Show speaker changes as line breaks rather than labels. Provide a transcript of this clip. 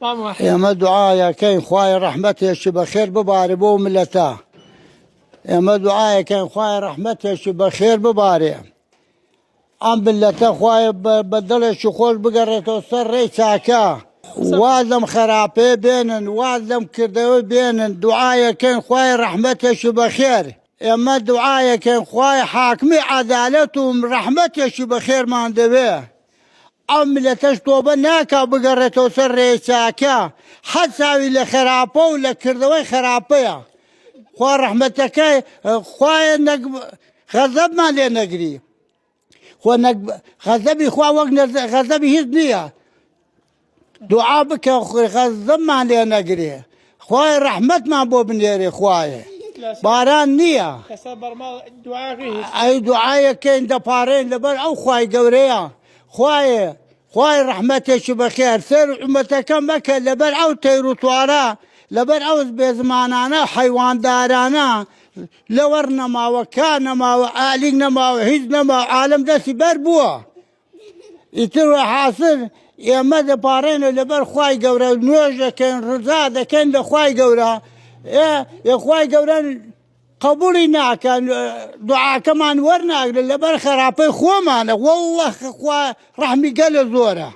ئێمە دوعایەکەین خوای ڕەحمەتێکی بەخێر ببارێ بۆ ملەتە. ئێمە دوعایەکەین خوای ڕەحمەتێکی بەخێر ببارێ. ئەم ملەتە خوای بە دڵێکی خۆش بگەڕێتەوە سەر ڕێی چاکە. واز لەم خراپەیە بێنن، واز لەم کردەوە بێنن. دوعایەکەین خوای ڕەحمەتێکی بەخێر. ئێمە دوعایەکەین خوای حاکمی عەدالەت و ڕەحمەتێکی بەخێرمان دەوێ. ئەم ملەتەش تۆبە ناکا بگەڕێتەوە سەر ڕێی چاکە. حەد چاوی لە خراپە و لە کردەوەی خراپەیە. خوا ڕەحمەتەکەی خوایە غەزەبمان لێ نەگری. غەزەبی خوا وەک غەزەبی هیچ نییە. دوعا بکە غەزەبمان لێ نەگرێ. خوای ڕەحمەتمان بۆ بنێرێ خوایە. باران نییە. ئەی دوعایەکەین دەپارێن لەبەر ئەو خوای گەورەیە. خوایە خوای ڕەحمەتێکی بەخێر سەر ئومەتەکە مەکە لەبەر ئەو تەیر و توارە، لەبەر ئەو بێزمانانە حەیواندارانە لەوەڕ نەماوە، کا نەماوە، ئالیک نەماوە، هیچ نەماوە، عالەم دەستی بەر بووە. ئیتر حاصل ئێمە دەپارێنە لەبەر خوای گەورە، نوێژ دەکەین، ڕزا دەکەین لە خوای گەورە. خوای گەورە قبوڵی ناکەن، دوعاکەمان وەرناگرن لەبەر خراپەی خۆمانە. وەڵڵە خوا ڕەحمی گەلە زۆرە.